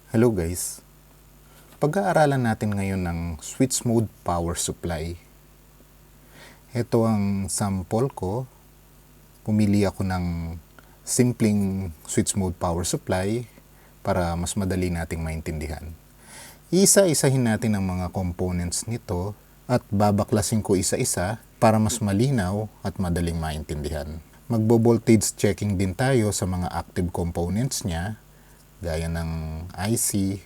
Hello guys, pag-aaralan natin ngayon ng switch mode power supply. Ito ang sample ko. Pumili ako ng simpleng switch mode power supply para mas madali nating maintindihan. Isa-isahin natin ang mga components nito at babaklasin ko isa-isa para mas malinaw at madaling maintindihan. Magbo-voltage checking din tayo sa mga active components niya, gaya ng IC,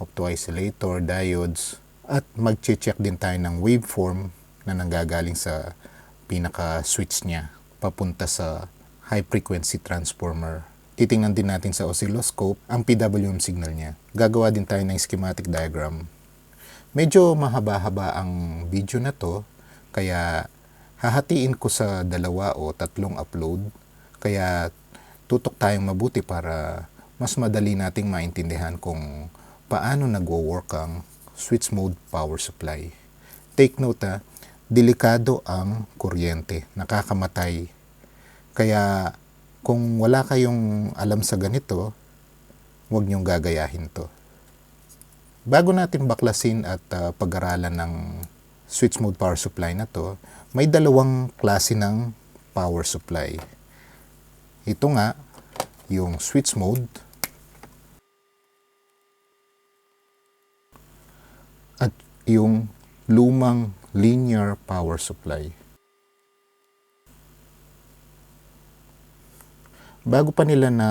opto-isolator, diodes, at mag-check din tayo ng waveform na nanggagaling sa pinaka-switch niya papunta sa high-frequency transformer. Titingnan din natin sa oscilloscope ang PWM signal niya. Gagawa din tayo ng schematic diagram. Medyo mahaba-haba ang video na to, kaya hahatiin ko sa 2 o 3 upload. Kaya tutok tayong mabuti para mas madali nating maintindihan kung paano nagwo-work ang switch mode power supply. Take note delikado ang kuryente, nakakamatay. Kaya kung wala kayong alam sa ganito, huwag niyong gagayahin to. Bago natin baklasin at pag-aralan ng switch mode power supply na to, may 2 klase ng power supply. Ito nga, yung switch mode at yung lumang linear power supply. Bago pa nila na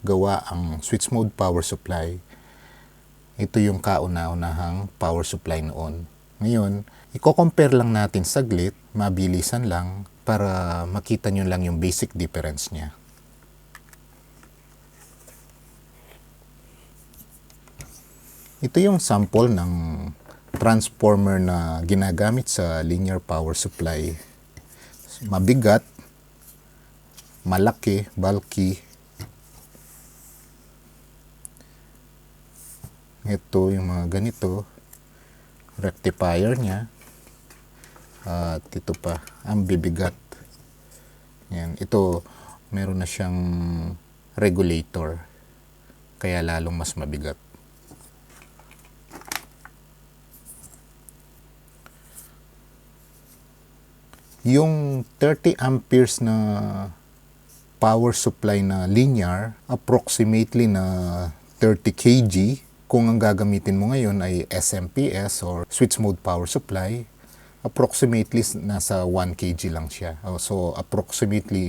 gawa ang switch mode power supply, ito yung kauna-unahang power supply noon. Ngayon, i-compare lang natin saglit, mabilisan lang, para makita nyo lang yung basic difference niya. Ito yung sample ng transformer na ginagamit sa linear power supply. Mabigat, malaki, bulky. Ito yung mga ganito. Rectifier niya. At ito pa, ang bibigat. Yan. Ito, meron na siyang regulator. Kaya lalong mas mabigat. Yung 30 amperes na power supply na linear, approximately na 30 kg. Kung ang gagamitin mo ngayon ay SMPS or switch mode power supply, approximately nasa 1 kg lang siya. So approximately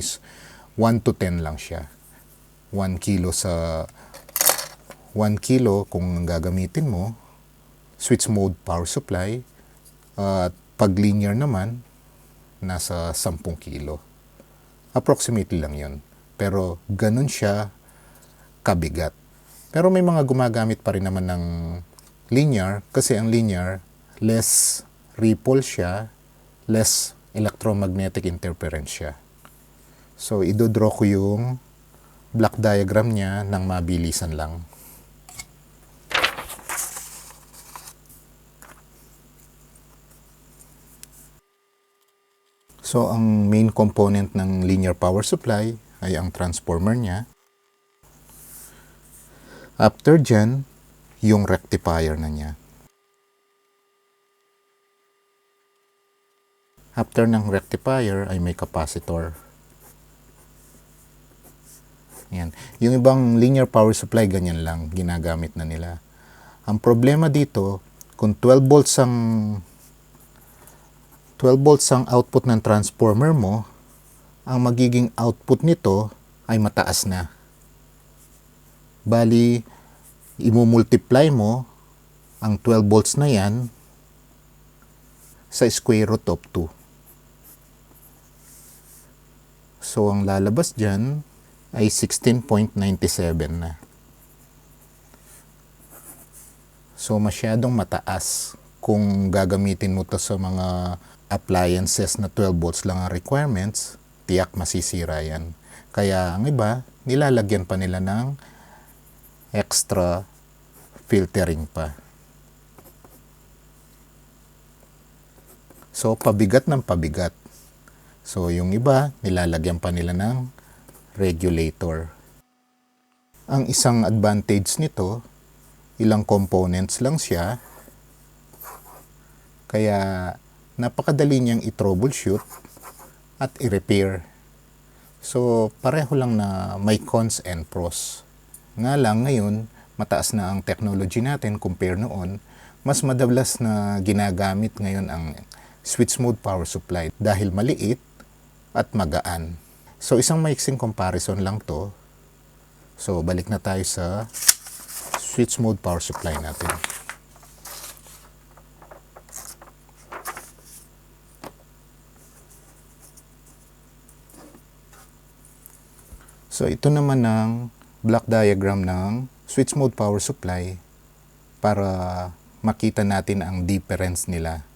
1 to 10 lang siya. 1 kilo sa 1 kilo kung ang gagamitin mo, switch mode power supply, at pag linear naman, nasa 10 kilo. Approximately lang yun. Pero ganun siya kabigat. Pero may mga gumagamit pa rin naman ng linear, kasi ang linear, less ripple siya, less electromagnetic interference siya. So, idodraw ko yung block diagram niya ng mabilisan lang. So, ang main component ng linear power supply ay ang transformer niya. After dyan, yung rectifier na niya. After ng rectifier ay may capacitor. Yan. Yung ibang linear power supply, ganyan lang, ginagamit na nila. Ang problema dito, kung 12 volts ang output ng transformer mo, ang magiging output nito ay mataas na. Bali, imumultiply mo ang 12 volts na yan sa square root of 2. So, ang lalabas dyan ay 16.97 na. So, masyadong mataas. Kung gagamitin mo to sa mga appliances na 12 volts lang ang requirements, tiyak masisira yan. Kaya ang iba, nilalagyan pa nila ng extra filtering pa. So, pabigat ng pabigat. So, yung iba, nilalagyan pa nila ng regulator. Ang isang advantage nito, ilang components lang siya, kaya napakadali niyang i-troubleshoot at i-repair. So, pareho lang na may cons and pros. Nga lang ngayon, mataas na ang technology natin compare noon, mas madalas na ginagamit ngayon ang switch mode power supply dahil maliit at magaan. So, isang maiksing comparison lang to. So, balik na tayo sa switch mode power supply natin. So, ito naman ang block diagram ng switch mode power supply para makita natin ang difference nila.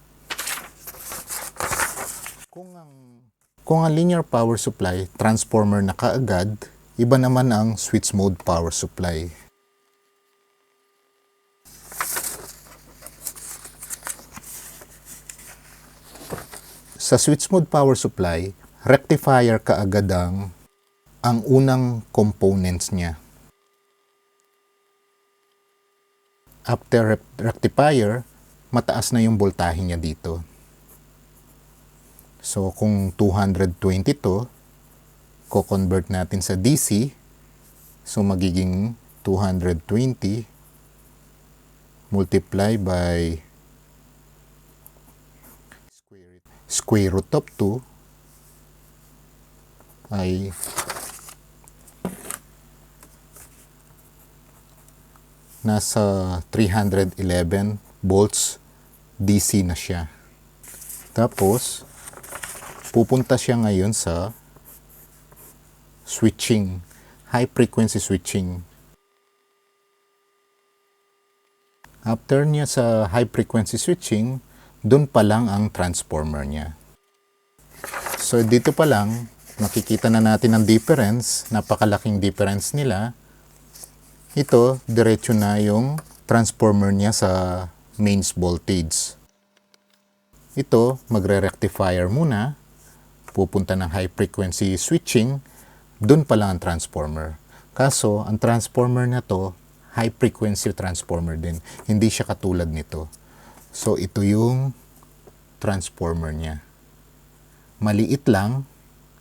Kung ang linear power supply, transformer na kaagad, iba naman ang switch mode power supply. Sa switch mode power supply, rectifier kaagad ang unang components niya. After rectifier, mataas na yung voltahe niya dito. So, kung 220 to, ko-convert natin sa DC, so magiging 220 multiply by square root of 2 ay nasa 311 volts DC na siya. Tapos, pupunta siya ngayon sa switching, high frequency switching. After niya sa high frequency switching, dun pa lang ang transformer niya. So, dito pa lang, nakikita na natin ang difference, napakalaking difference nila. Ito, diretso na yung transformer niya sa mains voltage. Ito, magre-rectifier muna, pupunta ng high frequency switching, dun pa lang ang transformer. Kaso, ang transformer na to, high frequency transformer din. Hindi siya katulad nito. So, ito yung transformer niya. Maliit lang,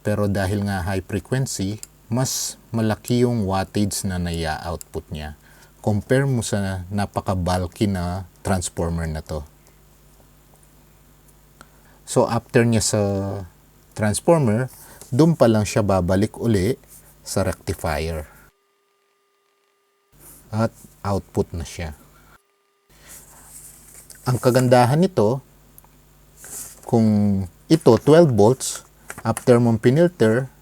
pero dahil nga high frequency, mas malaki yung wattage na nai-output niya. Compare mo sa napaka-bulky na transformer na to. So, after niya sa transformer, doon pa lang siya babalik uli sa rectifier. At output na siya. Ang kagandahan nito, kung ito 12 volts, after mong pinilter,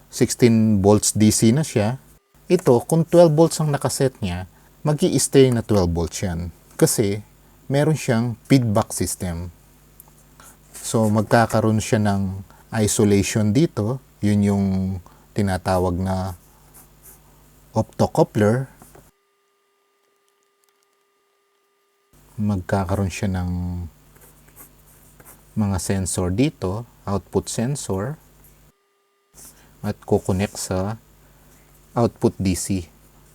16 volts DC na siya. Ito, kung 12 volts ang nakaset niya, mag-i-stay na 12 volts yan. Kasi, meron siyang feedback system. So, magkakaroon siya ng isolation dito. Yun yung tinatawag na optocoupler. Magkakaroon siya ng mga sensor dito, output sensor, at kukonect sa output DC.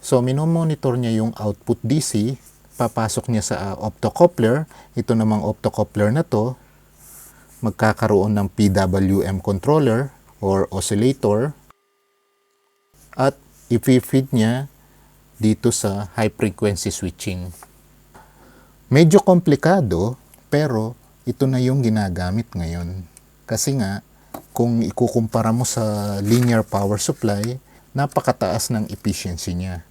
So, minomonitor niya yung output DC, papasok niya sa optocoupler. Ito namang optocoupler na to, magkakaroon ng PWM controller or oscillator at i-feed niya dito sa high frequency switching. Medyo komplikado, pero ito na yung ginagamit ngayon. Kasi nga, kung ikukumpara mo sa linear power supply, napakataas ng efficiency niya.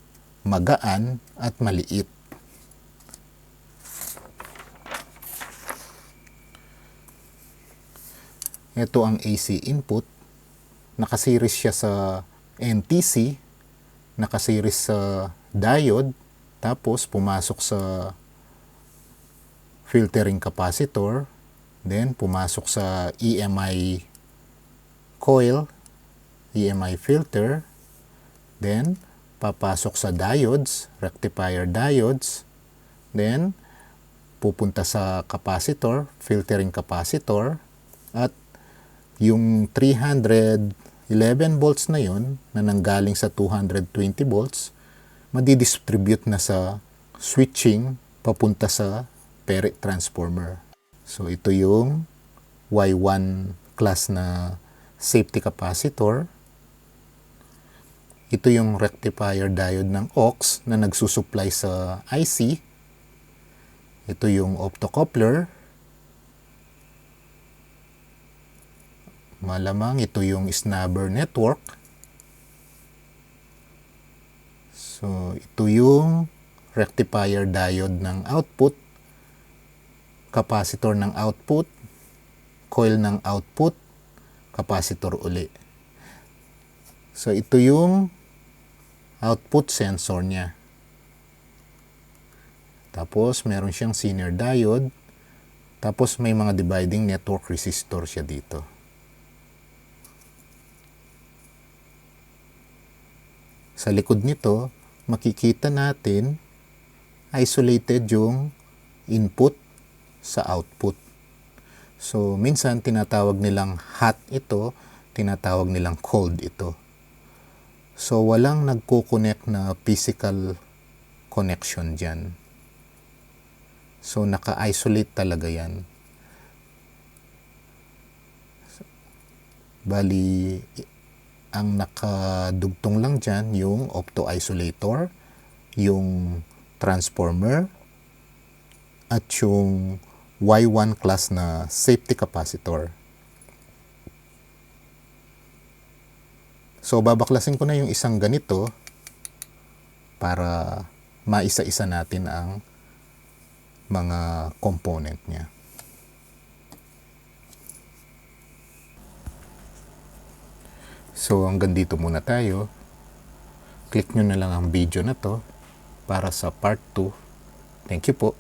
Magaan at maliit. Ito ang AC input. Nakasiris siya sa NTC. Nakasiris sa diode. Tapos pumasok sa filtering capacitor. Then pumasok sa EMI coil, EMI filter, then papasok sa diodes, rectifier diodes, then pupunta sa capacitor, filtering capacitor, at yung 300 11 volts na yon na nanggaling sa 220 volts, madidistribute na sa switching papunta sa Ferrite transformer. So ito yung Y1 class na safety capacitor. Ito yung rectifier diode ng aux na nagsusupply sa IC. Ito yung optocoupler. Malamang ito yung snubber network. So ito yung rectifier diode ng output, capacitor ng output, coil ng output, capacitor uli. So ito yung output sensor niya. Tapos meron siyang Zener diode. Tapos may mga dividing network resistor siya dito. Sa likod nito, makikita natin isolated yung input sa output. So, minsan tinatawag nilang hot ito, tinatawag nilang cold ito. So, walang nagko-connect na physical connection dyan. So, naka-isolate talaga yan. Bali, ang nakadugtong lang dyan yung opto-isolator, yung transformer, at yung Y1 class na safety capacitor. So, babaklasin ko na yung isang ganito para maisa-isa natin ang mga component niya. So, hanggang dito muna tayo. Click nyo na lang ang video na to para sa part 2. Thank you po.